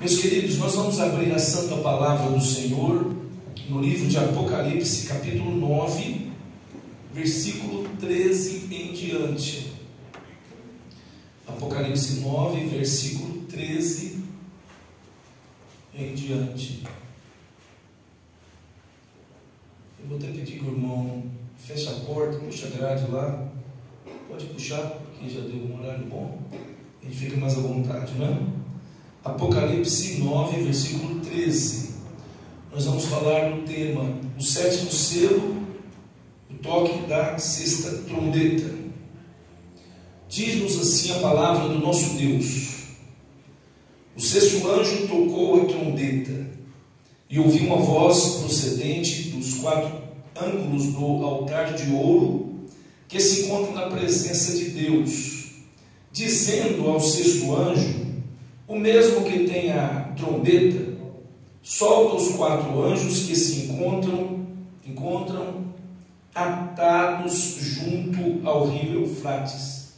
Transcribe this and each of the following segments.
Meus queridos, nós vamos abrir a Santa Palavra do Senhor no livro de Apocalipse, capítulo 9, versículo 13 em diante. Apocalipse 9, versículo 13 em diante. Eu vou até pedir que o irmão feche a porta, puxa a grade lá. Pode puxar, porque já deu um horário bom. A gente fica mais à vontade, né? Apocalipse 9, versículo 13. Nós vamos falar no tema: o sétimo selo, o toque da sexta trombeta. Diz-nos assim a palavra do nosso Deus: o sexto anjo tocou a trombeta, e ouvi uma voz procedente dos quatro ângulos do altar de ouro que se encontra na presença de Deus, dizendo ao sexto anjo, o mesmo que tem a trombeta: solta os quatro anjos que se encontram atados junto ao rio Eufrates.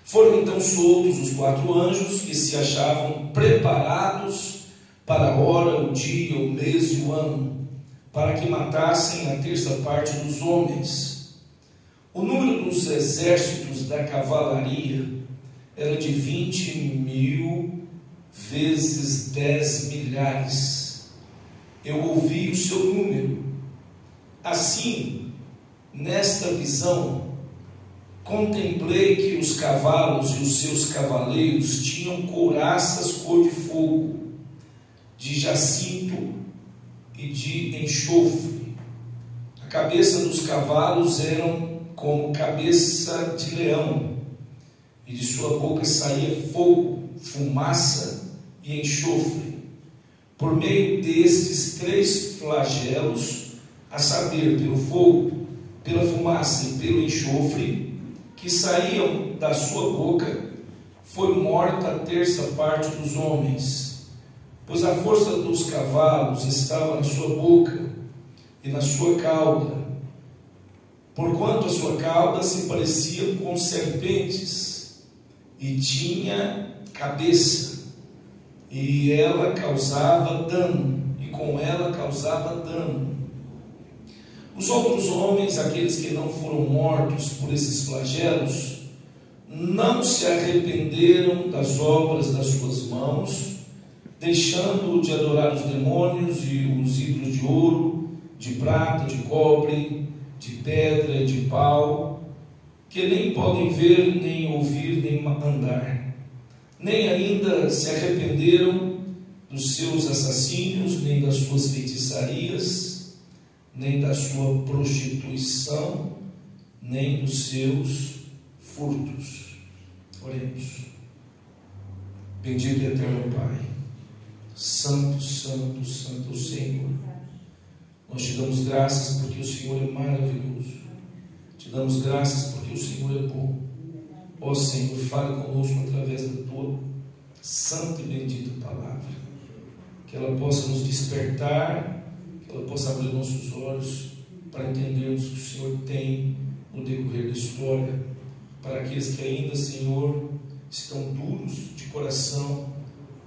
Foram então soltos os quatro anjos que se achavam preparados para a hora, o dia, o mês e o ano, para que matassem a terça parte dos homens. O número dos exércitos da cavalaria era de 20.000 vezes 10 milhares. Eu ouvi o seu número. Assim, nesta visão, contemplei que os cavalos e os seus cavaleiros tinham couraças cor de fogo, de jacinto e de enxofre. A cabeça dos cavalos eram como cabeça de leão, e de sua boca saía fogo, fumaça e enxofre. Por meio destes três flagelos, a saber, pelo fogo, pela fumaça e pelo enxofre, que saíam da sua boca, foi morta a terça parte dos homens, pois a força dos cavalos estava na sua boca e na sua cauda, porquanto a sua cauda se parecia com serpentes, e tinha cabeça, e ela causava dano, e com ela causava dano. Os outros homens, aqueles que não foram mortos por esses flagelos, não se arrependeram das obras das suas mãos, deixando de adorar os demônios e os ídolos de ouro, de prata, de cobre, de pedra, de pau, que nem podem ver, nem ouvir, nem andar. Nem ainda se arrependeram dos seus assassínios, nem das suas feitiçarias, nem da sua prostituição, nem dos seus furtos. Oremos. Bendito e eterno Pai, santo, santo, santo Senhor, nós te damos graças porque o Senhor é maravilhoso. Te damos graças porque o Senhor é bom. Ó Senhor, fale conosco através da tua santa e bendita palavra, que ela possa nos despertar, que ela possa abrir nossos olhos para entendermos o que o Senhor tem no decorrer da história, para aqueles que ainda, Senhor, estão duros de coração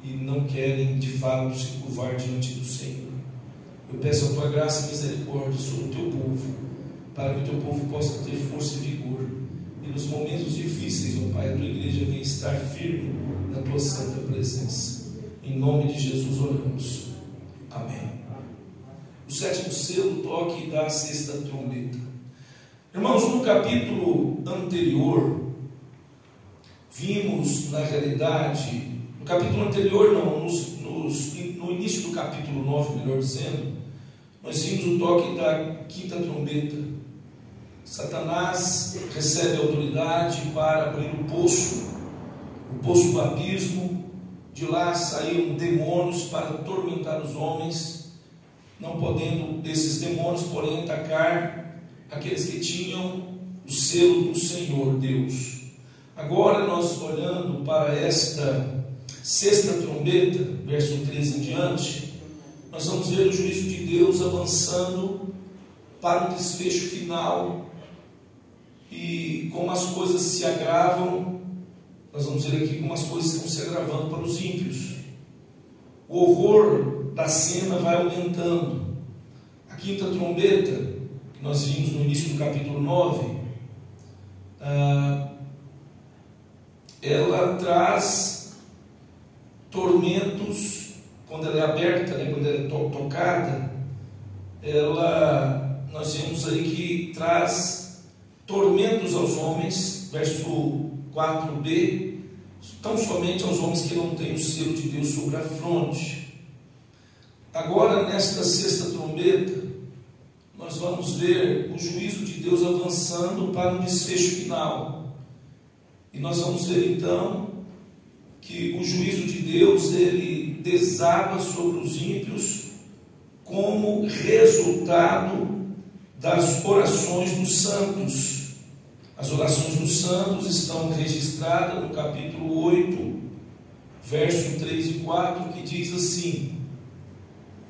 e não querem de fato se curvar diante do Senhor. Eu peço a tua graça e misericórdia sobre o teu povo, para que o teu povo possa ter força e vigor, e nos momentos difíceis, ó Pai, a tua igreja venha estar firme na tua santa presença. Em nome de Jesus oramos. Amém. O sétimo selo, toque da sexta trombeta. Irmãos, no capítulo anterior, vimos, na realidade, no capítulo anterior não, no início do capítulo 9, melhor dizendo, nós vimos o toque da quinta trombeta. Satanás recebe autoridade para abrir o poço do abismo. De lá saíram demônios para atormentar os homens, não podendo esses demônios, porém, atacar aqueles que tinham o selo do Senhor Deus. Agora, nós olhando para esta sexta trombeta, verso 13 em diante, nós vamos ver o juízo de Deus avançando para o desfecho final, e como as coisas se agravam nós vamos ver aqui como as coisas estão se agravando para os ímpios. O horror da cena vai aumentando. A quinta trombeta, que nós vimos no início do capítulo 9, ela traz tormentos. Quando ela é aberta, né, quando ela é tocada, nós vemos aí que traz tormentos aos homens, verso 4b, tão somente aos homens que não têm o selo de Deus sobre a fronte. Agora, nesta sexta trombeta, nós vamos ver o juízo de Deus avançando para um desfecho final. E nós vamos ver então que o juízo de Deus, ele desaba sobre os ímpios como resultado das orações dos santos. As orações dos santos estão registradas no capítulo 8, verso 3 e 4, que diz assim: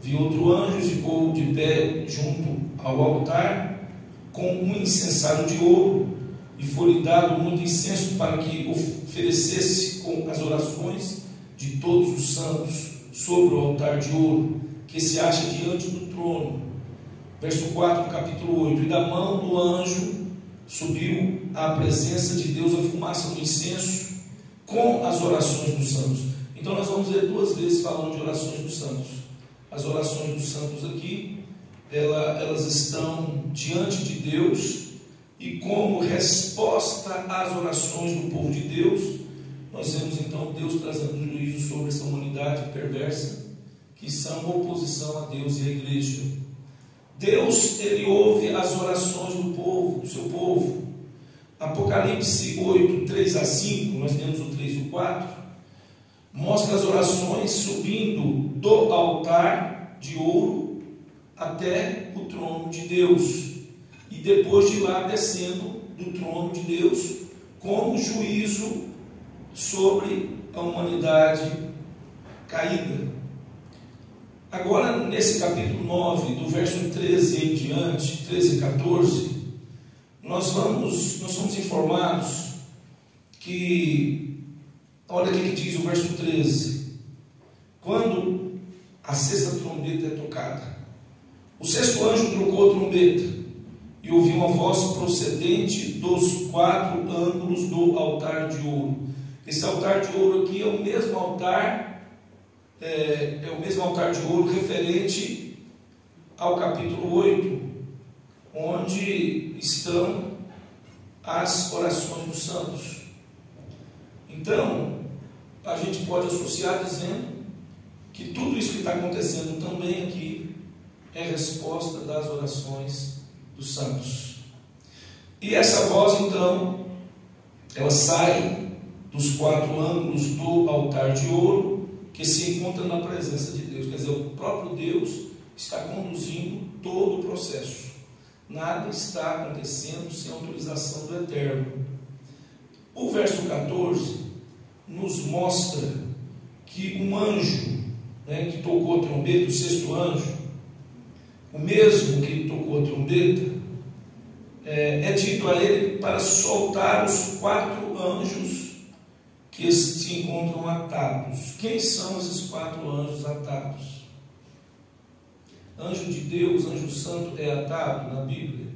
vi outro anjo e ficou de pé junto ao altar com um incensário de ouro, e foi-lhe dado muito incenso para que oferecesse com as orações de todos os santos sobre o altar de ouro que se acha diante do trono. Verso 4 do capítulo 8: e da mão do anjo subiu à presença de Deus a fumaça do incenso com as orações dos santos. Então nós vamos ver duas vezes falando de orações dos santos. As orações dos santos aqui, elas estão diante de Deus, e como resposta às orações do povo de Deus, nós vemos então Deus trazendo juízo sobre essa humanidade perversa, que são oposição a Deus e à igreja. Deus, ele ouve as orações do povo, do seu povo. Apocalipse 8, 3 a 5, nós temos o 3 e o 4, mostra as orações subindo do altar de ouro até o trono de Deus, e depois de lá descendo do trono de Deus como juízo sobre a humanidade caída. Agora, nesse capítulo 9, do verso 13 em diante, 13 e 14, nós somos informados que, olha o que diz o verso 13: quando a sexta trombeta é tocada, o sexto anjo trocou a trombeta, e ouvi uma voz procedente dos quatro ângulos do altar de ouro. Esse altar de ouro aqui é o mesmo altar, de ouro referente ao capítulo 8, onde estão as orações dos santos. Então, a gente pode associar dizendo que tudo isso que está acontecendo também aqui é resposta das orações dos santos. E essa voz, então, ela sai dos quatro ângulos do altar de ouro, que se encontra na presença de Deus. Quer dizer, o próprio Deus está conduzindo todo o processo. Nada está acontecendo sem autorização do Eterno. O verso 14 nos mostra que um anjo, que tocou a trombeta, o sexto anjo, o mesmo que tocou a trombeta, é dito a ele para soltar os quatro anjos que se encontram atados. Quem são esses quatro anjos atados? Anjo de Deus, anjo santo é atado na Bíblia?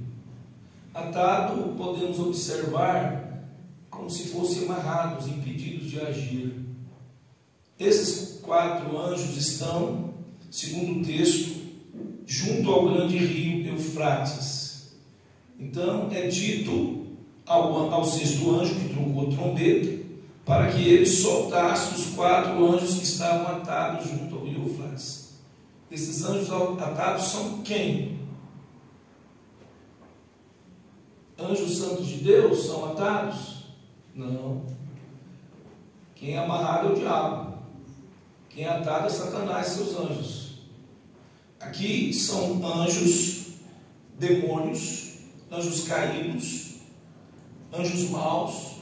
Atado podemos observar como se fossem amarrados, impedidos de agir. Esses quatro anjos estão, segundo o texto, junto ao grande rio Eufrates. Então é dito ao sexto anjo que trocou a trombeta para que ele soltasse os quatro anjos que estavam atados junto ao rio Eufrates. Esses anjos atados são quem? Anjos santos de Deus são atados? Não. Quem é amarrado é o diabo. Quem é atado é Satanás e seus anjos. Aqui são anjos, demônios, anjos caídos, anjos maus,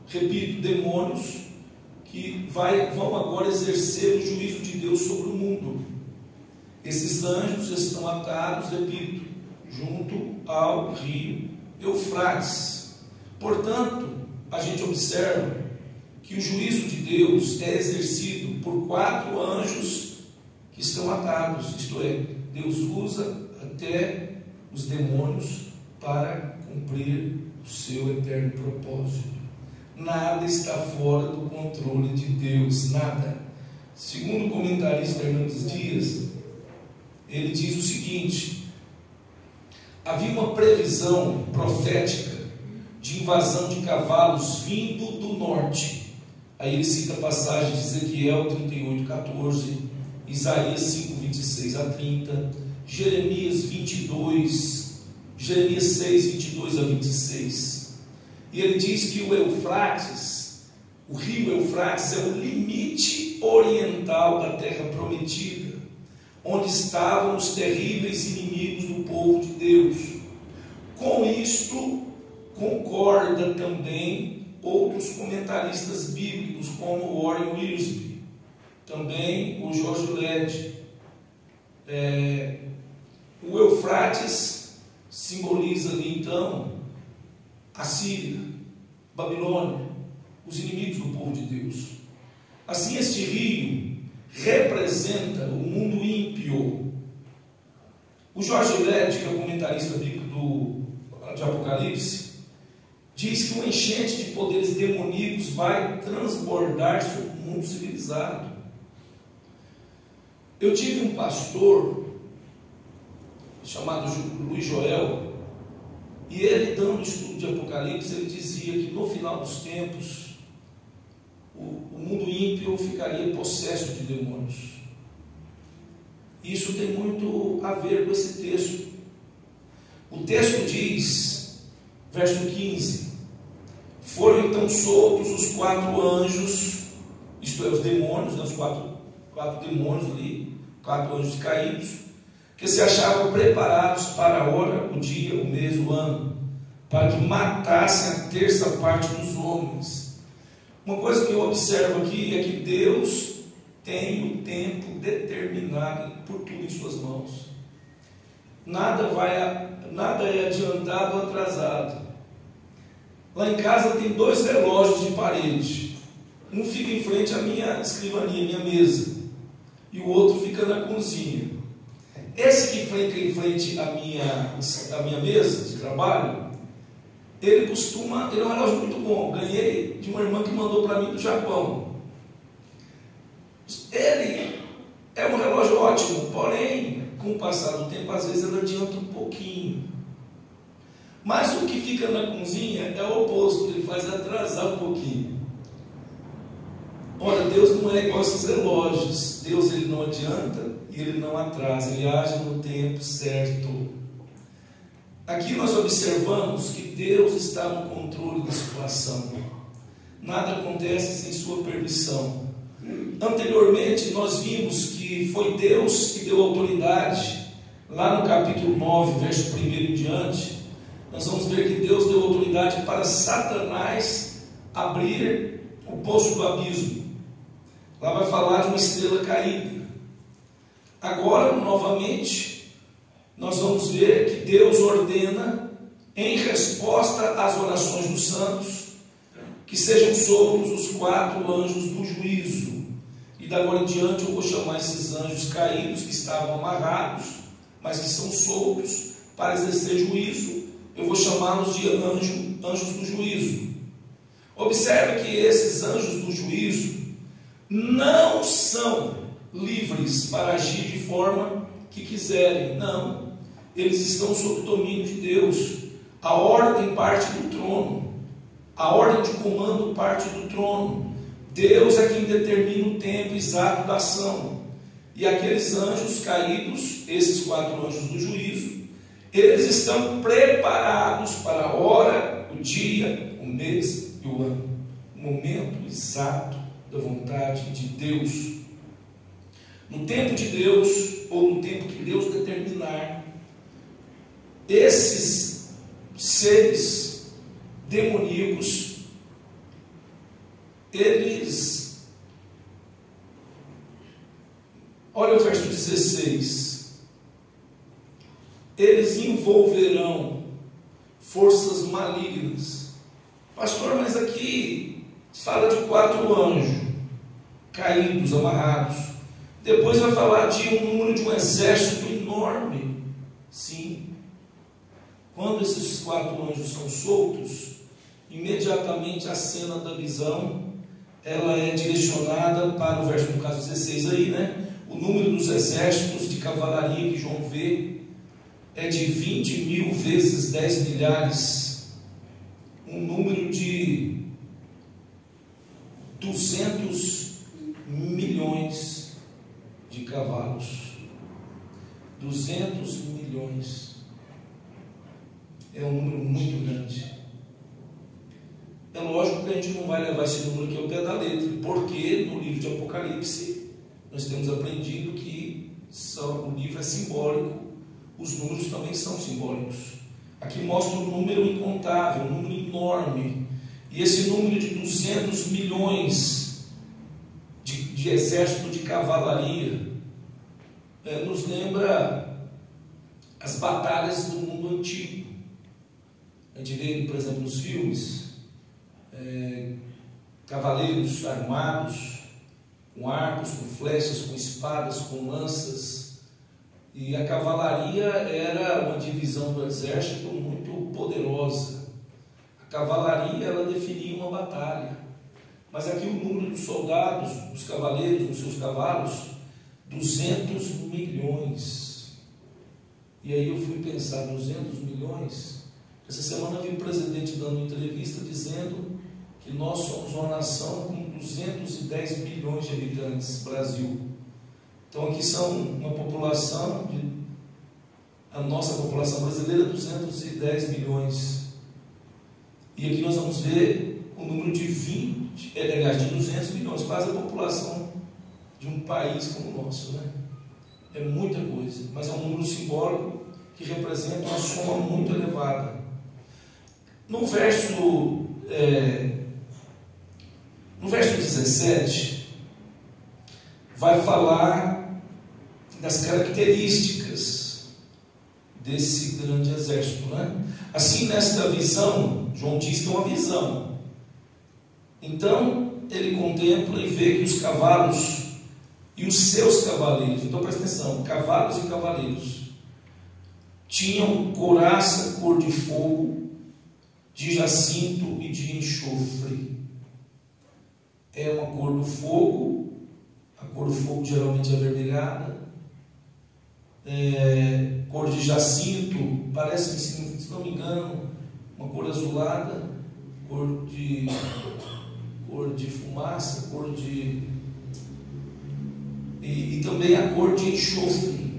repito, demônios, que vão agora exercer o juízo de Deus sobre o mundo. Esses anjos estão atados, repito, junto ao rio Eufrates. Portanto, a gente observa que que o juízo de Deus é exercido por 4 anjos que estão atados, isto é, Deus usa até os demônios para cumprir o seu eterno propósito. Nada está fora do controle de Deus, nada. Segundo o comentarista Hernandes Dias, ele diz o seguinte: havia uma previsão profética de invasão de cavalos vindo do norte. Aí ele cita a passagem de Ezequiel 38:14, Isaías 5:26 a 30, Jeremias 22, Jeremias 6:22 a 26. E ele diz que o Eufrates, o rio Eufrates, é o limite oriental da terra prometida, onde estavam os terríveis inimigos do povo de Deus. Com isto concorda também outros comentaristas bíblicos, como Warren Wiersbe, também o George Led. O Eufrates simboliza ali então a Síria, Babilônia, os inimigos do povo de Deus. Assim, este rio representa o mundo ímpio. O George Led, que é o comentarista bíblico de Apocalipse, diz que uma enchente de poderes demoníacos vai transbordar sobre o mundo civilizado. Eu tive um pastor chamado Luiz Joel, e ele, dando o estudo de Apocalipse, ele dizia que no final dos tempos o mundo ímpio ficaria possesso de demônios. Isso tem muito a ver com esse texto. O texto diz, verso 15: foram então soltos os 4 anjos, isto é, os demônios, né, os quatro demônios ali, 4 anjos caídos, que se achavam preparados para a hora, o dia, o mês, o ano, para que matassem a terça parte dos homens. Uma coisa que eu observo aqui é que Deus tem o tempo determinado por tudo em suas mãos. Nada é adiantado ou atrasado. Lá em casa tem 2 relógios de parede. Um fica em frente à minha escrivaninha, minha mesa, e o outro fica na cozinha. Esse que fica em frente à minha mesa de trabalho, ele é um relógio muito bom. Ganhei de uma irmã que mandou para mim do Japão. Ele é um relógio ótimo, porém, com o passar do tempo, às vezes ele adianta um pouquinho. Mas o que fica na cozinha é o oposto, ele faz atrasar um pouquinho. Ora, Deus não é igual a esses relógios. Deus, ele não adianta e ele não atrasa, ele age no tempo certo. Aqui nós observamos que Deus está no controle da situação. Nada acontece sem sua permissão. Anteriormente nós vimos que foi Deus que deu autoridade. Lá no capítulo 9, verso 1 em diante, nós vamos ver que Deus deu autoridade para Satanás abrir o poço do abismo. Lá vai falar de uma estrela caída. Agora, novamente, nós vamos ver que Deus ordena, em resposta às orações dos santos, que sejam soltos os 4 anjos do juízo. E da agora em diante eu vou chamar esses anjos caídos, que estavam amarrados, mas que são soltos para exercer juízo, eu vou chamá-los de anjos do juízo. Observe que esses anjos do juízo não são livres para agir de forma que quiserem, não. Eles estão sob o domínio de Deus. A ordem parte do trono, a ordem de comando parte do trono. Deus é quem determina o tempo exato da ação. E aqueles anjos caídos, esses 4 anjos do juízo, eles estão preparados para a hora, o dia, o mês e o ano, o momento exato da vontade de Deus. No tempo de Deus, ou no tempo que Deus determinar, esses seres demoníacos, eles, olha o verso 16, eles envolverão forças malignas. Pastor, mas aqui Fala de 4 anjos caídos, amarrados. Depois vai falar de um número de um exército enorme. Sim. Quando esses 4 anjos são soltos, imediatamente a cena da visão, ela é direcionada para o verso, no caso 16 aí, né? O número dos exércitos de cavalaria que João vê é de 20.000 vezes 10 milhares, um número de 200 milhões de cavalos. 200 milhões. É um número muito grande. É lógico que a gente não vai levar esse número aqui ao pé da letra, porque no livro de Apocalipse nós temos aprendido que o livro é simbólico, os números também são simbólicos. Aqui mostra um número incontável, um número enorme, e esse número de 200 milhões de exército de cavalaria nos lembra as batalhas do mundo antigo. A gente vê, por exemplo, nos filmes, cavaleiros armados, com arcos, com flechas, com espadas, com lanças, e a cavalaria era uma divisão do exército muito poderosa. A cavalaria, ela definia uma batalha, mas aqui o número dos soldados, dos cavaleiros, dos seus cavalos, 200 milhões. E aí eu fui pensar, 200 milhões? Essa semana eu vi o presidente dando uma entrevista dizendo que nós somos uma nação com 210 milhões de habitantes, Brasil. Então aqui são uma população, a nossa população brasileira, 210 milhões. E aqui nós vamos ver o número de 200 milhões, quase a população de um país como o nosso, né? É muita coisa, mas é um número simbólico que representa uma soma muito elevada. No verso 17, vai falar das características desse grande exército, né? Assim, nesta visão, João diz que é uma visão. Então, ele contempla e vê que os cavalos e os seus cavaleiros, então presta atenção, cavalos e cavaleiros, tinham couraça cor de fogo, de jacinto e de enxofre. É uma cor do fogo, a cor do fogo geralmente é avermelhada, cor de jacinto, parece, se não me engano, uma cor azulada, cor de fumaça, e também a cor de enxofre.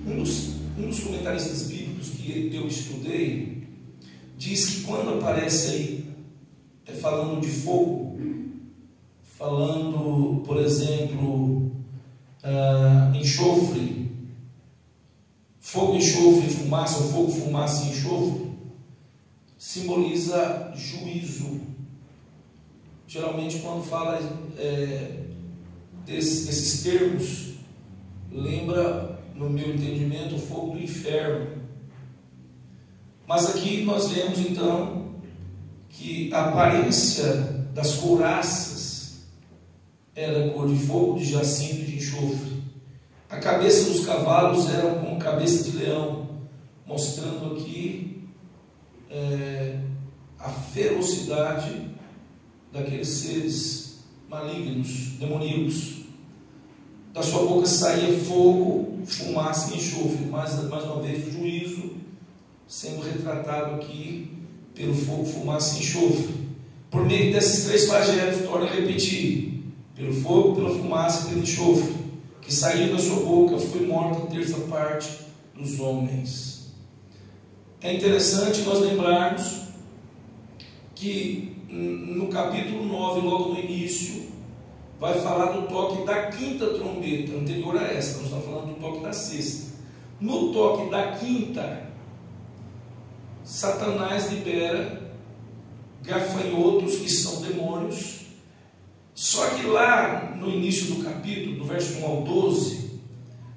Um dos comentaristas bíblicos que eu estudei diz que quando aparece aí falando de fogo, falando, por exemplo, enxofre, fogo, enxofre, fumaça, ou fogo, fumaça e enxofre, simboliza juízo. Geralmente quando fala desses termos, lembra, no meu entendimento, o fogo do inferno. Mas aqui nós vemos então que a aparência das couraças era cor de fogo, de jacinto e de enxofre. A cabeça dos cavalos era como cabeça de leão, mostrando aqui a ferocidade daqueles seres malignos, demoníacos. Da sua boca saía fogo, fumaça e enxofre. Mais uma vez o juízo sendo retratado aqui pelo fogo, fumaça e enxofre. Por meio desses 3 flagelos, torna a repetir: pelo fogo, pela fumaça e pelo enxofre, que saiu da sua boca, foi morta a terça parte dos homens. É interessante nós lembrarmos que no capítulo 9, logo no início, vai falar do toque da 5ª trombeta, anterior a essa. Nós estamos falando do toque da 6ª. No toque da 5ª, Satanás libera gafanhotos, que são demônios. Só que lá no início do capítulo, do verso 1 ao 12,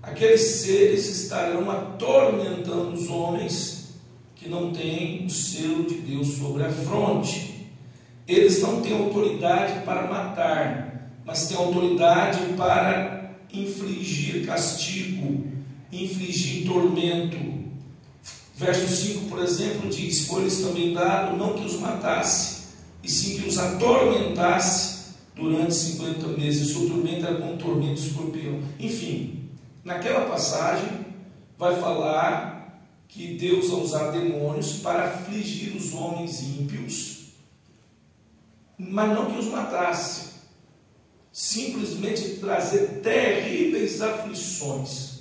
aqueles seres estarão atormentando os homens que não têm o selo de Deus sobre a fronte. eles não têm autoridade para matar, mas têm autoridade para infligir castigo, infligir tormento. Verso 5, por exemplo, diz: foi-lhes também dado não que os matasse, e sim que os atormentasse durante 50 meses. Sua tormenta era como tormento de escorpião. Enfim, naquela passagem vai falar que Deus vai usar demônios para afligir os homens ímpios, mas não que os matasse, simplesmente trazer terríveis aflições.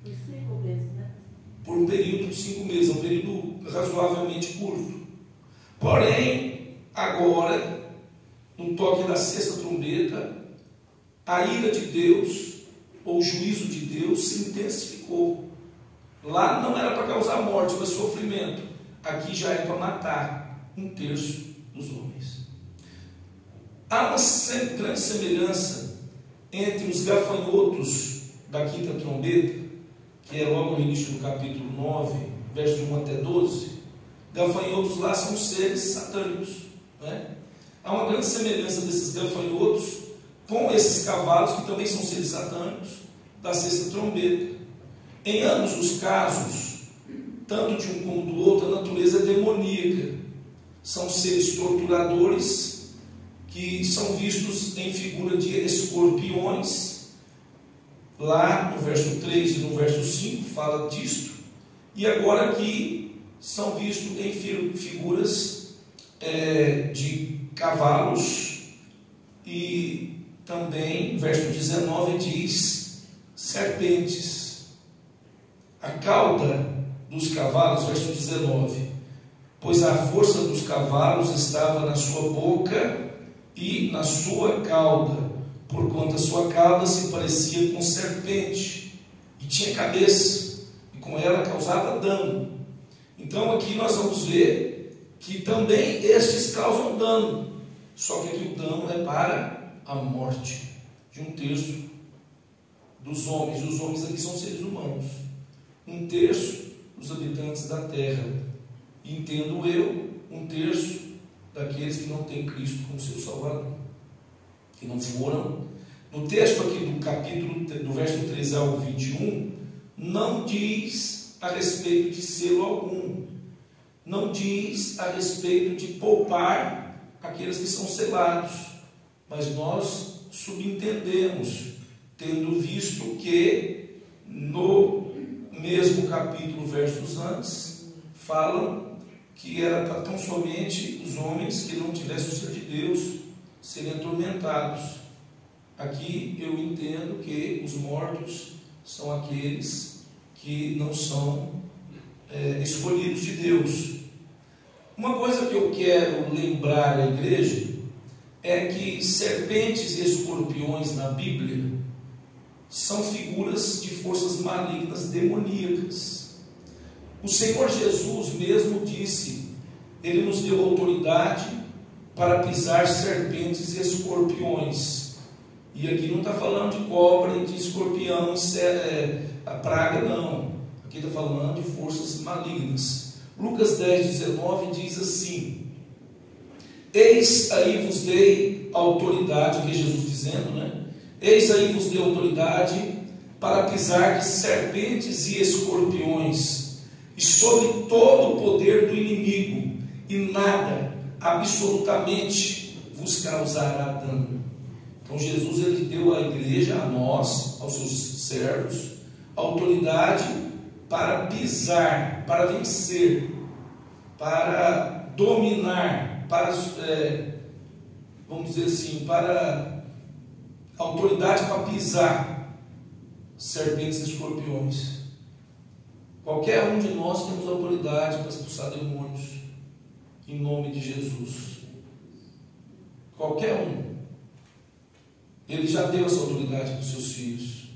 Por 5 meses, né? Por um período de 5 meses, um período razoavelmente curto. Porém, agora, no toque da sexta trombeta, a ira de Deus, ou o juízo de Deus, se intensificou. Lá não era para causar morte, mas sofrimento. Aqui já é para matar 1/3 dos homens. Há uma grande semelhança entre os gafanhotos da quinta trombeta, que é logo no início do capítulo 9, versos 1 até 12. Gafanhotos lá são seres satânicos, né? Há uma grande semelhança desses gafanhotos com esses cavalos, que também são seres satânicos, da sexta trombeta. Em ambos os casos, tanto de um como do outro, a natureza é demoníaca. São seres torturadores, que são vistos em figura de escorpiões. Lá no verso 3 e no verso 5 fala disto. E agora aqui são vistos em figuras de cavalos. E também, verso 19 diz serpentes. A cauda dos cavalos, verso 19: pois a força dos cavalos estava na sua boca e na sua cauda, porquanto a sua cauda se parecia com serpente, e tinha cabeça, e com ela causava dano. Então aqui nós vamos ver que também estes causam dano, só que aqui o dano é para a morte de 1/3 dos homens. Os homens aqui são seres humanos, 1/3 dos habitantes da terra, e entendo eu, 1/3 daqueles que não têm Cristo como seu Salvador, que não foram. No texto aqui do capítulo, do verso 13 ao 21, não diz a respeito de selo algum, não diz a respeito de poupar aqueles que são selados, mas nós subentendemos, tendo visto que no mesmo capítulo, versos antes, falam que era para tão somente os homens que não tivessem o ser de Deus serem atormentados. Aqui eu entendo que os mortos são aqueles que não são escolhidos de Deus. Uma coisa que eu quero lembrar à igreja é que serpentes e escorpiões na Bíblia são figuras de forças malignas demoníacas. O Senhor Jesus mesmo disse, Ele nos deu autoridade para pisar serpentes e escorpiões. E aqui não está falando de cobra e de escorpião, a praga não. Aqui está falando de forças malignas. Lucas 10:19 diz assim: eis aí vos dei autoridade, que é Jesus dizendo, né? Eis aí vos dei autoridade para pisar de serpentes e escorpiões, e sobre todo o poder do inimigo, e nada, absolutamente, vos causará dano. Então Jesus, ele deu à igreja, a nós, aos seus servos, autoridade para pisar, para vencer, para dominar, para, vamos dizer assim, para autoridade para pisar serpentes e escorpiões. Qualquer um de nós temos autoridade para expulsar demônios, em nome de Jesus. Qualquer um. Ele já deu essa autoridade para os seus filhos,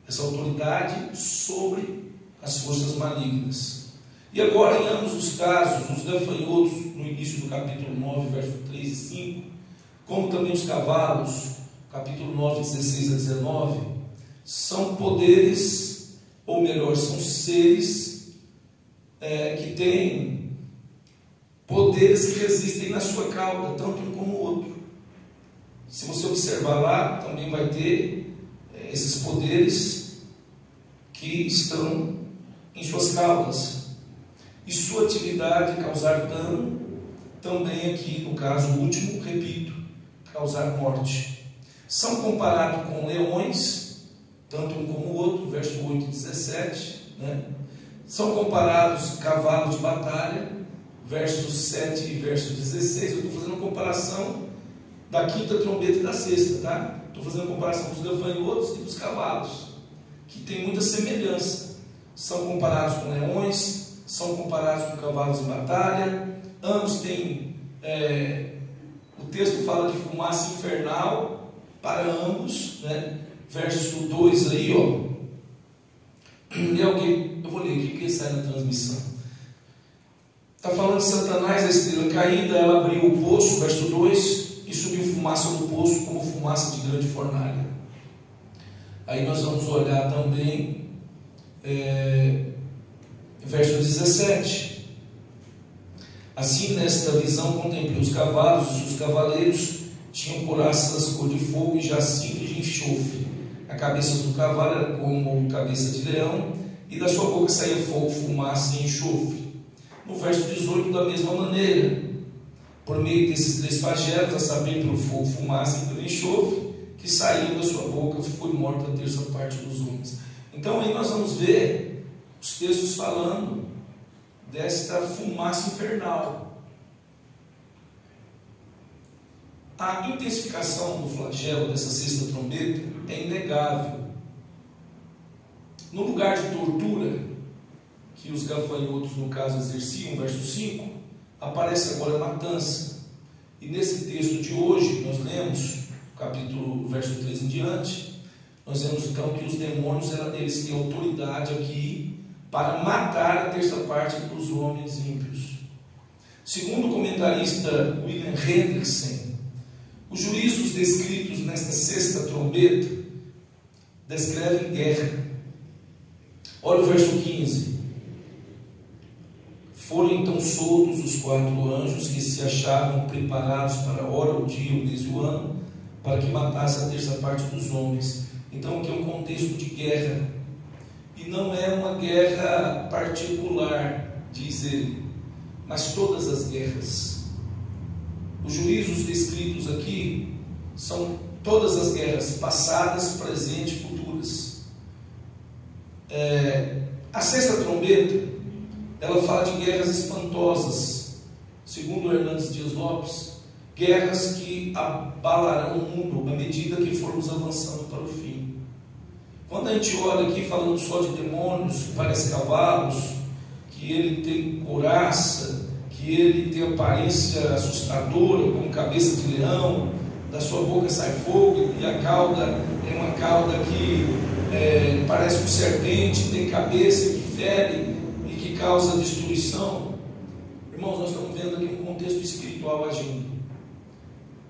essa autoridade sobre as forças malignas. E agora, em ambos os casos, os gafanhotos, no início do capítulo 9, verso 3 e 5, como também os cavalos, capítulo 9, 16 a 19, são poderes, ou melhor, são seres que têm poderes que resistem na sua cauda, tanto um como o outro. Se você observar lá, também vai ter esses poderes que estão em suas caudas. E sua atividade é causar dano, também aqui, no caso último, repito, causar morte. São comparados com leões, tanto um como o outro, verso 8 e 17, né? São comparados cavalos de batalha, versos 7 e verso 16. Eu estou fazendo uma comparação da quinta trombeta e da sexta, tá? Estou fazendo uma comparação dos gafanhotos e dos cavalos, que tem muita semelhança. São comparados com leões, são comparados com cavalos de batalha. Ambos têm, o texto fala de fumaça infernal para ambos, né? Verso 2 aí, ó. E alguém, eu vou ler aqui, porque sai na transmissão. Está falando de Satanás, a estrela caída, ela abriu o poço, verso 2, e subiu fumaça do poço como fumaça de grande fornalha. Aí nós vamos olhar também, verso 17. Assim, nesta visão, contemplei os cavalos, e os cavaleiros tinham couraças cor de fogo e jacinto de enxofre. A cabeça do cavalo era como cabeça de leão, e da sua boca saía fogo, fumaça e enxofre. No verso 18, da mesma maneira, por meio desses três flagelos, a saber, pelo fogo, fumaça e pelo enxofre, que saíam da sua boca, foi morta a terça parte dos homens. Então aí nós vamos ver os textos falando desta fumaça infernal. A intensificação do flagelo dessa sexta trombeta é inegável. No lugar de tortura que os gafanhotos, no caso, exerciam, verso 5, aparece agora a matança. E nesse texto de hoje, nós lemos, capítulo, verso 3 em diante, nós vemos então que os demônios, eles têm autoridade aqui para matar a terça parte dos homens ímpios. Segundo o comentarista William Hendrickson, os juízos descritos nesta sexta trombeta descrevem guerra. Olha o verso 15. Foram então soltos os 4 anjos que se achavam preparados para a hora, o dia, o mês e o ano, para que matasse a terça parte dos homens. Então aqui é um contexto de guerra. E não é uma guerra particular, diz ele, mas todas as guerras. Os juízos descritos aqui são todas as guerras, passadas, presentes e futuras. A sexta trombeta, ela fala de guerras espantosas, segundo Hernandes Dias Lopes, guerras que abalarão o mundo à medida que formos avançando para o fim. Quando a gente olha aqui falando só de demônios, que parecem cavalos, que ele tem couraça, que ele tem aparência assustadora, como cabeça de leão, da sua boca sai fogo, e a cauda é uma cauda que parece um serpente, tem cabeça que fere e que causa destruição. Irmãos, nós estamos vendo aqui um contexto espiritual agindo.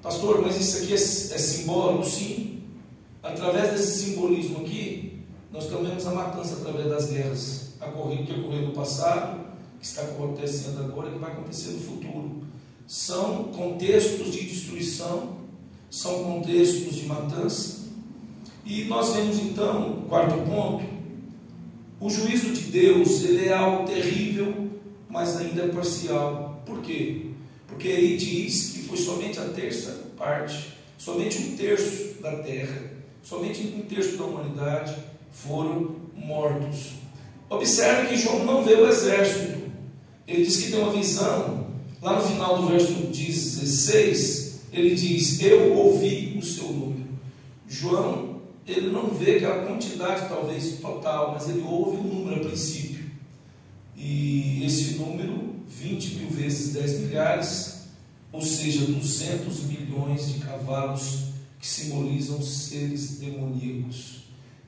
Pastor, mas isso aqui é simbólico? Sim. Através desse simbolismo aqui, nós também vemos a matança através das guerras que ocorreu no passado, que está acontecendo agora e que vai acontecer no futuro. São contextos de destruição, são contextos de matança. E nós vemos então, quarto ponto, o juízo de Deus, ele é algo terrível, mas ainda é parcial. Por quê? Porque aí diz que foi somente a terça parte, somente 1/3 da terra, somente 1/3 da humanidade foram mortos. Observe que João não vê o exército. Ele diz que tem uma visão. Lá no final do verso 16, ele diz: eu ouvi o seu número. João, ele não vê aquela quantidade talvez total, mas ele ouve o número a princípio. E esse número, 20 mil vezes 10 milhares, ou seja, 200 milhões de cavalos, que simbolizam seres demoníacos.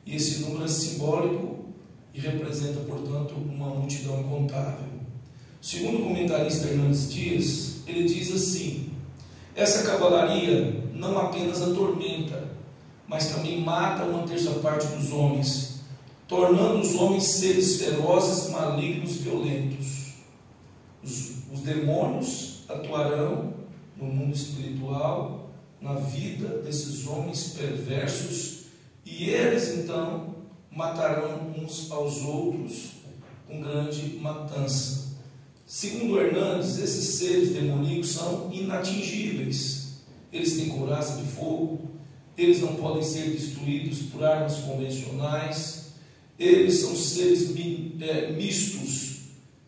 E esse número é simbólico e representa, portanto, uma multidão incontável. Segundo o comentarista Hernandes Dias, ele diz assim: essa cavalaria não apenas atormenta, mas também mata 1/3 parte dos homens, tornando os homens seres ferozes, malignos, violentos. Os demônios atuarão no mundo espiritual, na vida desses homens perversos, e eles então matarão uns aos outros com grande matança. Segundo Hernandes, esses seres demoníacos são inatingíveis. Eles têm couraça de fogo, eles não podem ser destruídos por armas convencionais, eles são seres mistos.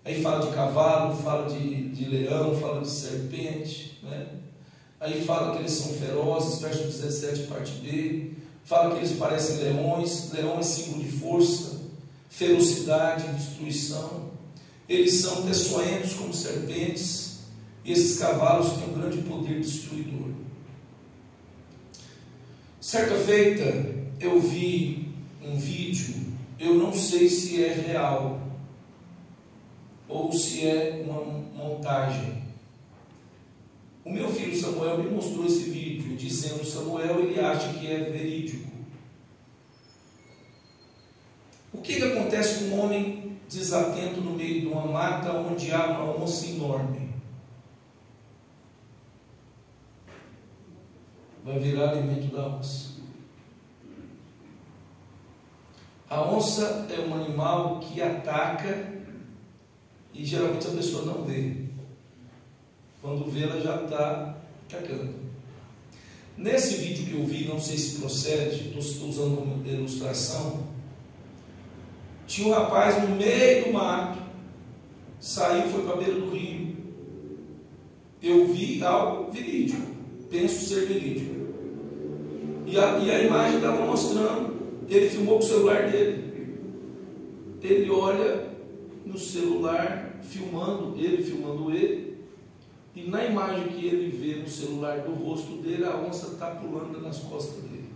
Aí fala de cavalo, fala de leão, fala de serpente, né? Aí fala que eles são ferozes, verso 17, parte B. Fala que eles parecem leões. Leão é símbolo de força, ferocidade, destruição. Eles são peçonhentos como serpentes. E esses cavalos têm um grande poder destruidor. Certa feita eu vi um vídeo, eu não sei se é real ou se é uma montagem. O meu filho Samuel me mostrou esse vídeo, dizendo: Samuel, ele acha que é verídico. O que acontece com um homem desatento no meio de uma mata onde há uma onça enorme? Vai virar alimento da onça. A onça é um animal que ataca e geralmente a pessoa não vê. Quando vê, ela já está atacando. Nesse vídeo que eu vi, não sei se procede, estou usando como ilustração, tinha um rapaz no meio do mato, saiu, foi para a beira do rio. Eu vi algo verídico, penso ser verídico. E a imagem estava mostrando, ele filmou com o celular dele. Ele olha no celular, filmando ele, e na imagem que ele vê no celular do rosto dele, a onça está pulando nas costas dele.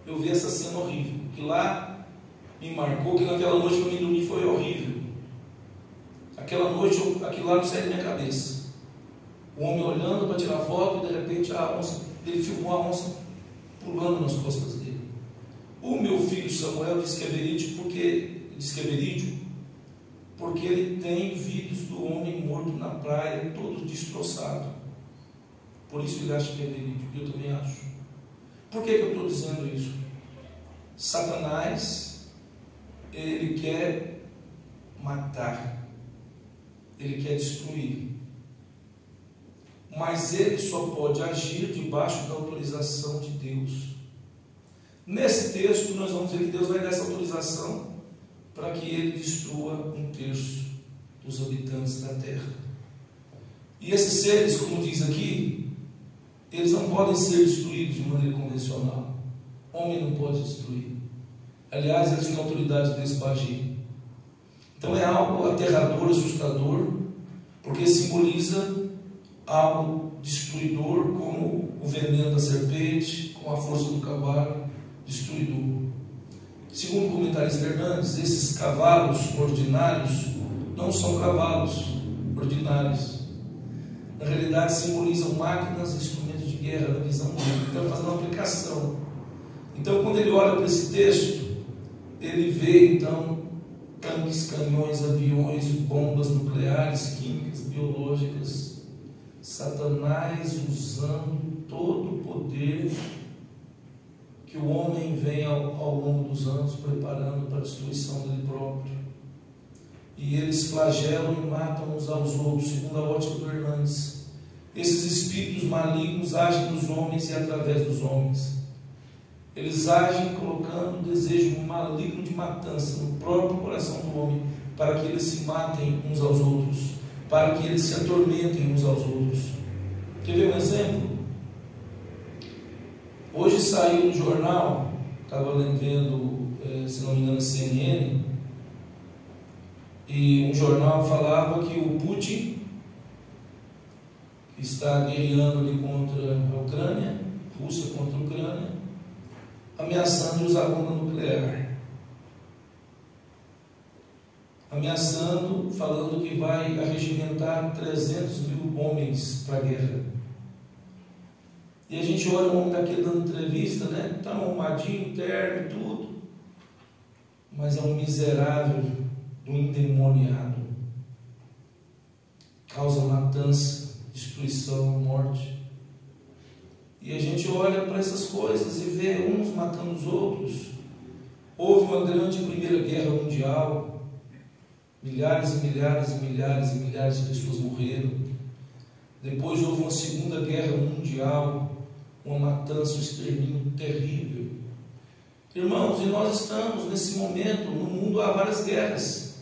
Eu vi essa cena horrível, que lá me marcou, que naquela noite para mim dormir foi horrível. Aquela noite, aquilo lá não saiu da minha cabeça. O homem olhando para tirar foto, e de repente a onça, ele filmou a onça pulando nas costas dele. O meu filho Samuel disse que é verídico porque ele tem vídeos do homem morto na praia, todo destroçado. Por isso ele acha que é verídico, eu também acho. Por que eu estou dizendo isso? Satanás, ele quer matar, ele quer destruir, mas ele só pode agir debaixo da autorização de Deus. Nesse texto nós vamos ver que Deus vai dar essa autorização para que ele destrua 1/3 dos habitantes da terra. E esses seres, como diz aqui, eles não podem ser destruídos de maneira convencional. Homem não pode destruir. Aliás, eles têm autoridade de Deus para agir. Então é algo aterrador, assustador, porque simboliza algo destruidor, como o veneno da serpente, com a força do cavalo destruidor. Segundo o comentarista Hernandes, esses cavalos ordinários não são cavalos ordinários. Na realidade, simbolizam máquinas e instrumentos de guerra da visão dele. Então, fazendo uma aplicação. Então, quando ele olha para esse texto, ele vê, então, tanques, canhões, aviões, bombas nucleares, químicas, biológicas. Satanás usando todo o poder que o homem vem ao longo dos anos preparando para a destruição dele próprio. E eles flagelam e matam uns aos outros, segundo a ótica do Hernandes. Esses espíritos malignos agem nos homens e através dos homens. Eles agem colocando um desejo maligno de matança no próprio coração do homem, para que eles se matem uns aos outros, para que eles se atormentem uns aos outros. Quer ver um exemplo? Hoje saiu no jornal, estava vendo, se não me engano, CNN, e um jornal falava que o Putin está guerreando ali contra a Ucrânia, Rússia contra a Ucrânia, ameaçando usar bomba nuclear. Ameaçando, falando que vai arregimentar 300 mil homens para a guerra. E a gente olha o homem daquele dando entrevista, né? Está arrumadinho, terno, tudo. Mas é um miserável, um endemoniado. causa matança, destruição, morte. E a gente olha para essas coisas e vê uns matando os outros. Houve uma grande Primeira Guerra Mundial, milhares e milhares e milhares e milhares de pessoas morreram. Depois houve uma Segunda Guerra Mundial, uma matança, um extermínio terrível. Irmãos, e nós estamos nesse momento, no mundo há várias guerras,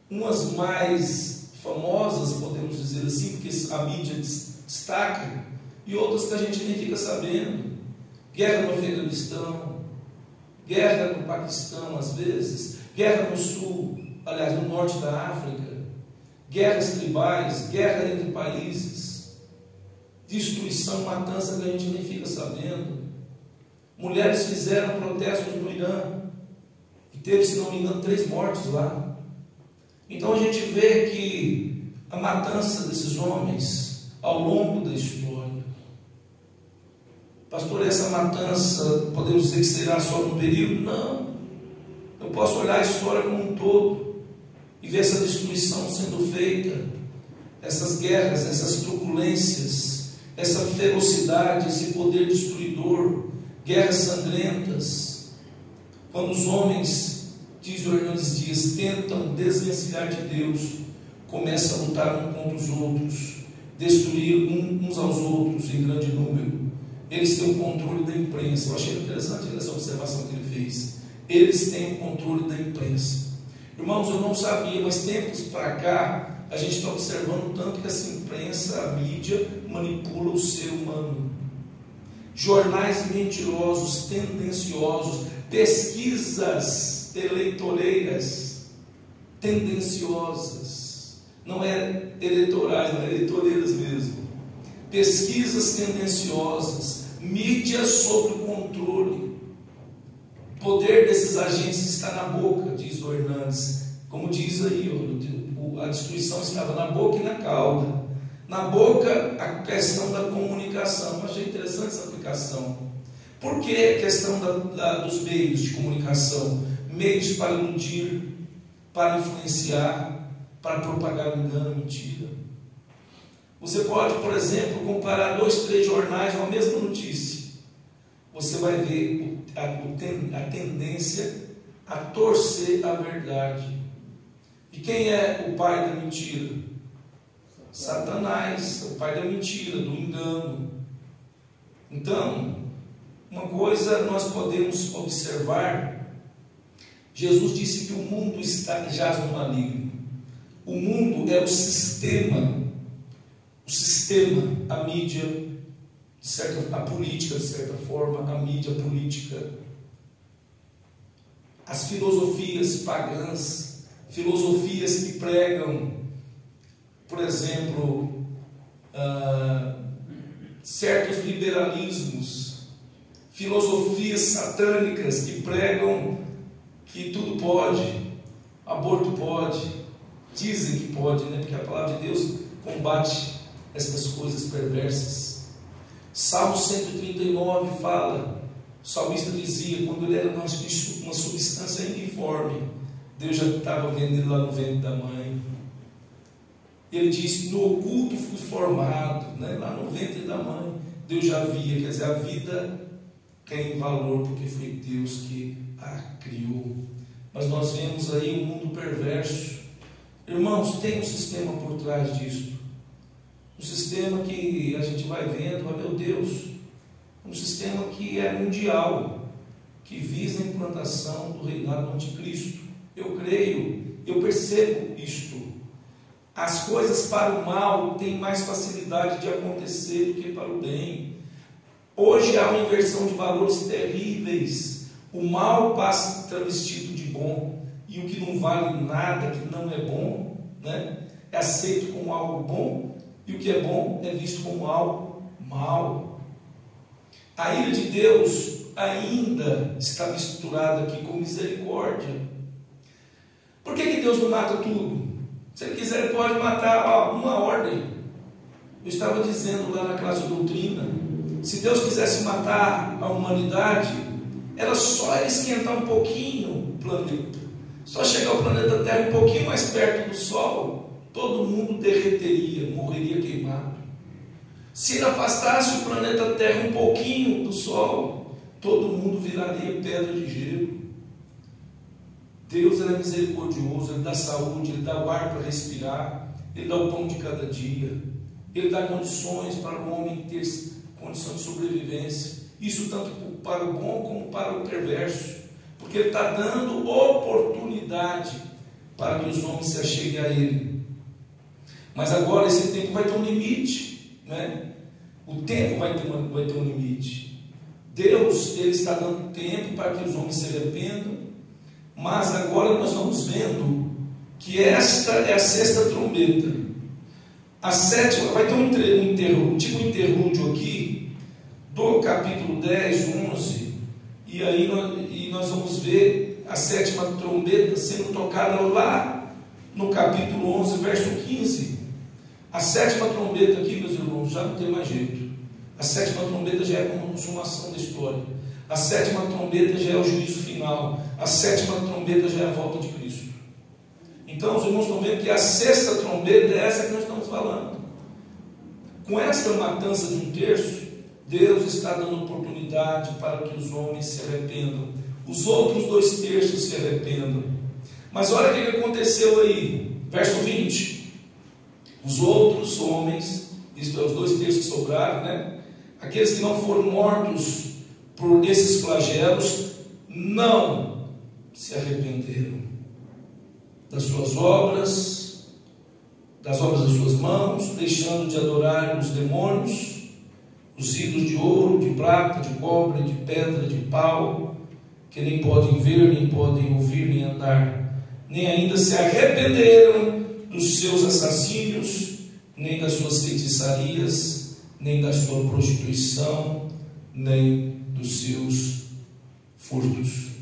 umas mais famosas, podemos dizer assim, porque a mídia destaca, e outras que a gente nem fica sabendo. Guerra no Afeganistão, guerra no Paquistão às vezes, guerra no sul, aliás, no norte da África, guerras tribais, guerra entre países, destruição, matança que a gente nem fica sabendo. Mulheres fizeram protestos no Irã, e teve, se não me engano, 3 mortes lá. Então a gente vê que a matança desses homens ao longo da história, pastor, essa matança, podemos dizer que será só no período? Não. Eu posso olhar a história como um todo e ver essa destruição sendo feita, essas guerras, essas truculências, essa ferocidade, esse poder destruidor, guerras sangrentas. Quando os homens, diz o Hernandes Dias, tentam desvencilhar de Deus, começam a lutar uns contra os outros, destruir uns aos outros em grande número. Eles têm o controle da imprensa. Eu achei interessante essa observação que ele fez. Eles têm o controle da imprensa. Irmãos, eu não sabia, mas tempos para cá, a gente está observando tanto que essa imprensa, a mídia, manipula o ser humano. Jornais mentirosos, tendenciosos, pesquisas eleitoreiras, tendenciosas, não é eleitorais, não é eleitoreiras mesmo, pesquisas tendenciosas, mídia sob o controle. O poder desses agentes está na boca, diz o Hernandes, como diz aí, a destruição estava na boca e na cauda. Na boca, a questão da comunicação. Eu achei interessante essa aplicação. Por que a questão dos meios de comunicação? Meios para iludir, para influenciar, para propagar engano, mentira. Você pode, por exemplo, comparar 2, 3 jornais com a mesma notícia. Você vai ver a tendência a torcer a verdade. E quem é o pai da mentira? Satanás, o pai da mentira, do engano. Então, uma coisa nós podemos observar: Jesus disse que o mundo jaz no maligno. O mundo é o sistema, a mídia, a política, de certa forma, a mídia política, as filosofias pagãs, filosofias que pregam, por exemplo, certos liberalismos, filosofias satânicas que pregam que tudo pode, aborto pode, dizem que pode, né? Porque a palavra de Deus combate essas coisas perversas. Salmo 139 fala, o salmista dizia, quando ele era uma substância ainda informe, Deus já estava vendo ele lá no ventre da mãe. Ele diz, no oculto fui formado, né? Lá no ventre da mãe, Deus já via, quer dizer, a vida tem valor porque foi Deus que a criou. Mas nós vemos aí um mundo perverso. Irmãos, tem um sistema por trás disso. Um sistema que a gente vai vendo, meu Deus, um sistema que é mundial, que visa a implantação do reinado do anticristo. Eu creio, eu percebo isto. As coisas para o mal têm mais facilidade de acontecer do que para o bem. Hoje há uma inversão de valores terríveis. O mal passa travestido de bom, e o que não vale nada, que não é bom, né, é aceito como algo bom, e o que é bom é visto como algo mal. A ira de Deus ainda está misturada aqui com misericórdia. Por que Deus não mata tudo? Se Ele quiser, Ele pode matar uma ordem. Eu estava dizendo lá na classe de doutrina, se Deus quisesse matar a humanidade, era só Ele esquentar um pouquinho o planeta, só chegar o planeta Terra um pouquinho mais perto do Sol, todo mundo derreteria, morreria queimado. Se ele afastasse o planeta Terra um pouquinho do Sol, todo mundo viraria pedra de gelo. Deus é misericordioso, Ele dá saúde, Ele dá o ar para respirar, Ele dá o pão de cada dia, Ele dá condições para o homem ter condição de sobrevivência. Isso tanto para o bom como para o perverso, porque Ele está dando oportunidade para que os homens se acheguem a Ele. Mas agora esse tempo vai ter um limite, né? O tempo vai ter um limite. Deus, Ele está dando tempo para que os homens se arrependam, mas agora nós vamos vendo que esta é a sexta trombeta. A sétima, vai ter um interlúdio aqui, do capítulo 10, 11, e aí nós vamos ver a sétima trombeta sendo tocada lá no capítulo 11, verso 15. A sétima trombeta aqui, meus irmãos, já não tem mais jeito. A sétima trombeta já é como a consumação da história. A sétima trombeta já é o juízo final. A sétima trombeta já é a volta de Cristo. Então os irmãos estão vendo que a sexta trombeta é essa que nós estamos falando. Com esta matança de um terço, Deus está dando oportunidade para que os homens se arrependam. Os outros 2 terços se arrependam. Mas olha o que aconteceu aí. Verso 20. Os outros homens, isto é, os 2 terços que sobraram, né? Aqueles que não foram mortos por esses flagelos, não se arrependeram das suas obras, das obras das suas mãos, deixando de adorar os demônios, os ídolos de ouro, de prata, de cobre, de pedra, de pau, que nem podem ver, nem podem ouvir, nem andar, nem ainda se arrependeram dos seus assassínios, nem das suas feitiçarias, nem da sua prostituição, nem dos seus furtos.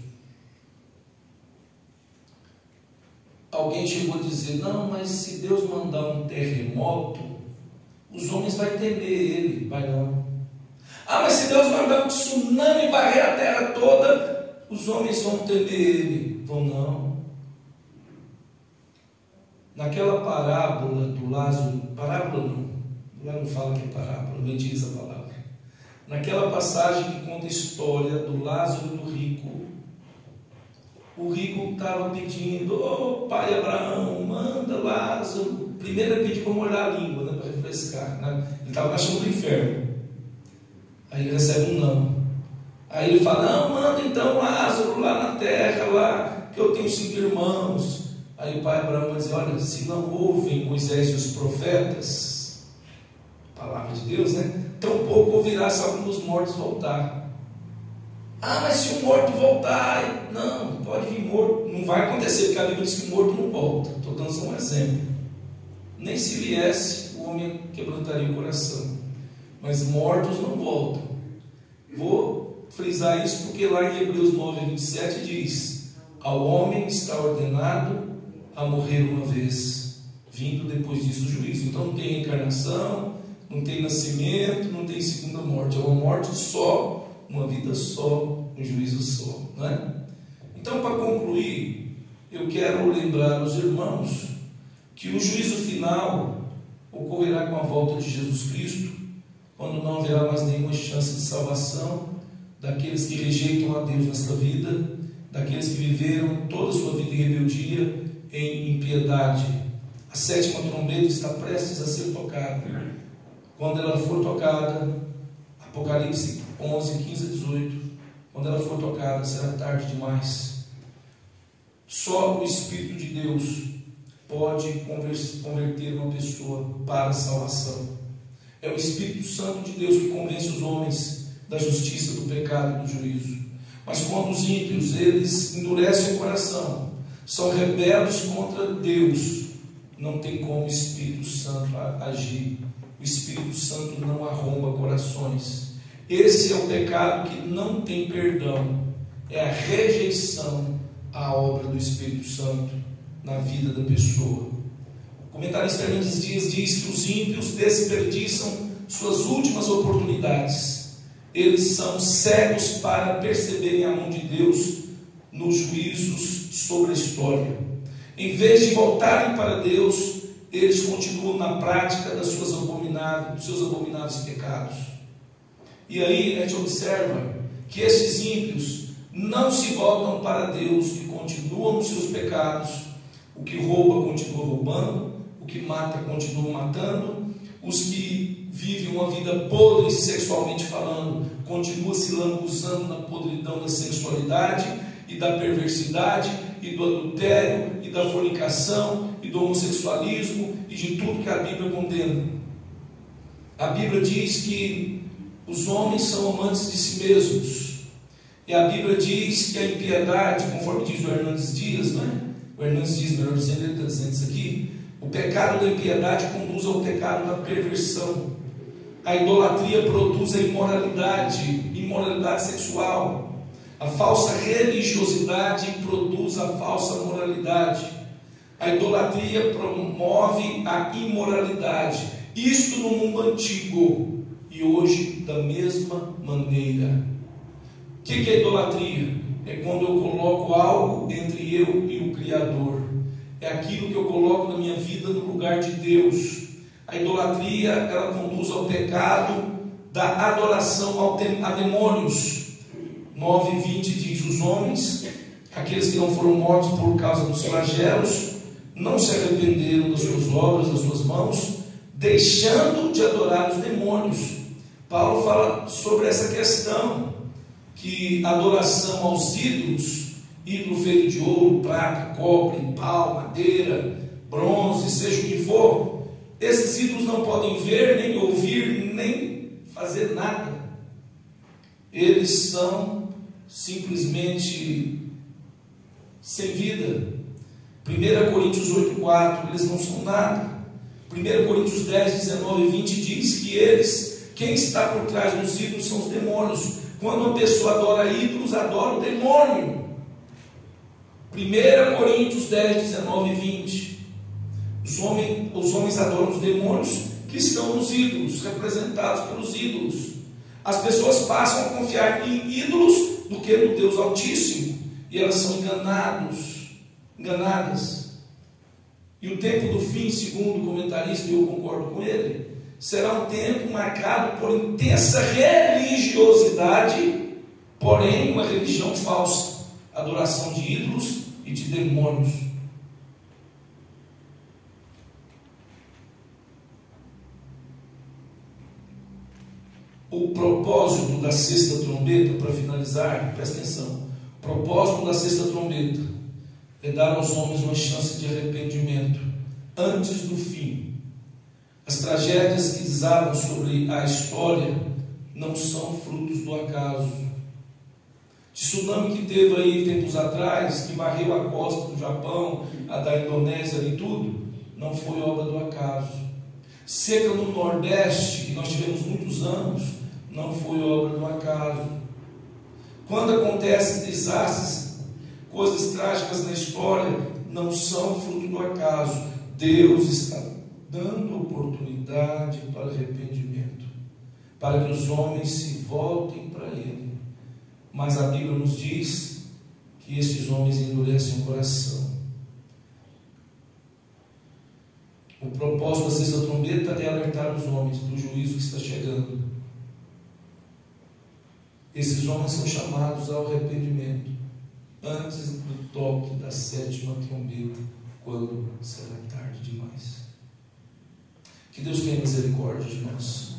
Alguém chegou a dizer: não, mas se Deus mandar um terremoto, os homens vão temer Ele. Vai não. Ah, mas se Deus mandar um tsunami e varrer a terra toda, os homens vão temer Ele. Vão não. Naquela parábola do Lázaro, parábola não, lá não fala que é parábola, eu vendi essa palavra. Naquela passagem que conta a história do Lázaro e do rico, o rico estava pedindo: ô pai Abraão, manda Lázaro. Primeiro ele pediu para molhar a língua, né, para refrescar, né? Ele estava na chama do inferno. Aí ele recebe um não. Aí ele fala: não, manda então Lázaro lá na terra, lá, que eu tenho 5 irmãos. Aí o pai Abraão vai dizer: olha, se não ouvem Moisés e os profetas, palavra de Deus, né? Tampouco ouvirá se algum dos mortos voltar. Ah, mas se um morto voltar, não, pode vir morto. Não vai acontecer, porque a Bíblia diz que morto não volta. Estou dando só um exemplo. Nem se viesse, o homem quebrantaria o coração. Mas mortos não voltam. Vou frisar isso porque lá em Hebreus 9, 27 diz: ao homem está ordenado a morrer uma vez, vindo depois disso o juízo. Então não tem reencarnação, não tem nascimento, não tem segunda morte. É uma morte só, uma vida só, um juízo só, não é? Então, para concluir, eu quero lembrar aos irmãos que o juízo final ocorrerá com a volta de Jesus Cristo, quando não haverá mais nenhuma chance de salvação daqueles que rejeitam a Deus nesta vida, daqueles que viveram toda a sua vida em rebeldia, em impiedade. A sétima trombeta está prestes a ser tocada. Quando ela for tocada, Apocalipse 11, 15 a 18, quando ela for tocada, será tarde demais. Só o Espírito de Deus pode converter uma pessoa para a salvação. É o Espírito Santo de Deus que convence os homens da justiça, do pecado e do juízo. Mas quando os ímpios, eles endurecem o coração, são rebeldes contra Deus, não tem como o Espírito Santo agir. O Espírito Santo não arromba corações. Esse é o pecado que não tem perdão. É a rejeição à obra do Espírito Santo na vida da pessoa. O comentarista Fernandes Dias diz que os ímpios desperdiçam suas últimas oportunidades. Eles são cegos para perceberem a mão de Deus nos juízos sobre a história. Em vez de voltarem para Deus, eles continuam na prática dos seus abomináveis pecados. E aí a gente observa que esses ímpios não se voltam para Deus e continuam nos seus pecados. O que rouba continua roubando, o que mata continua matando, os que vivem uma vida podre sexualmente falando continuam se lambuzando na podridão da sensualidade e da perversidade e do adultério e da fornicação e do homossexualismo e de tudo que a Bíblia condena. A Bíblia diz que os homens são amantes de si mesmos, e a Bíblia diz que a impiedade, conforme diz o Hernandes Dias, o Hernandes Dias, melhor dizendo, ele está dizendo isso aqui, o pecado da impiedade conduz ao pecado da perversão, a idolatria produz a imoralidade sexual, a falsa religiosidade produz a falsa moralidade, a idolatria promove a imoralidade, isto no mundo antigo, e hoje da mesma maneira. O que é idolatria? É quando eu coloco algo entre eu e o Criador, é aquilo que eu coloco na minha vida no lugar de Deus. A idolatria, ela conduz ao pecado da adoração a demônios. 9:20 diz: os homens, aqueles que não foram mortos por causa dos flagelos, não se arrependeram das suas obras, das suas mãos, deixando de adorar os demônios. Paulo fala sobre essa questão, que a adoração aos ídolos, ídolo feito de ouro, prata, cobre, pau, madeira, bronze, seja o que for, esses ídolos não podem ver, nem ouvir, nem fazer nada. Eles são simplesmente sem vida. 1 Coríntios 8:4, eles não são nada. 1 Coríntios 10:19-20 diz que quem está por trás dos ídolos são os demônios. Quando uma pessoa adora ídolos, adora o demônio. 1 Coríntios 10:19-20. Os homens adoram os demônios que estão nos ídolos, representados pelos ídolos. As pessoas passam a confiar em ídolos do que no Deus Altíssimo, e elas são enganadas. E o tempo do fim, segundo o comentarista, e eu concordo com ele, será um tempo marcado por intensa religiosidade, porém uma religião falsa, adoração de ídolos e de demônios. O propósito da sexta trombeta, para finalizar, presta atenção, o propósito da sexta trombeta é dar aos homens uma chance de arrependimento antes do fim. As tragédias que desabam sobre a história não são frutos do acaso. O tsunami que teve aí tempos atrás, que varreu a costa do Japão, a da Indonésia e tudo, não foi obra do acaso. Seca no Nordeste, que nós tivemos muitos anos, não foi obra do acaso. Quando acontecem desastres, coisas trágicas na história, não são fruto do acaso. Deus está dando oportunidade para arrependimento, para que os homens se voltem para Ele. Mas a Bíblia nos diz que estes homens endurecem o coração. O propósito da sexta trombeta é alertar os homens do juízo que está chegando. Esses homens são chamados ao arrependimento antes do toque da sétima trombeta, quando será tarde demais. Que Deus tenha misericórdia de nós.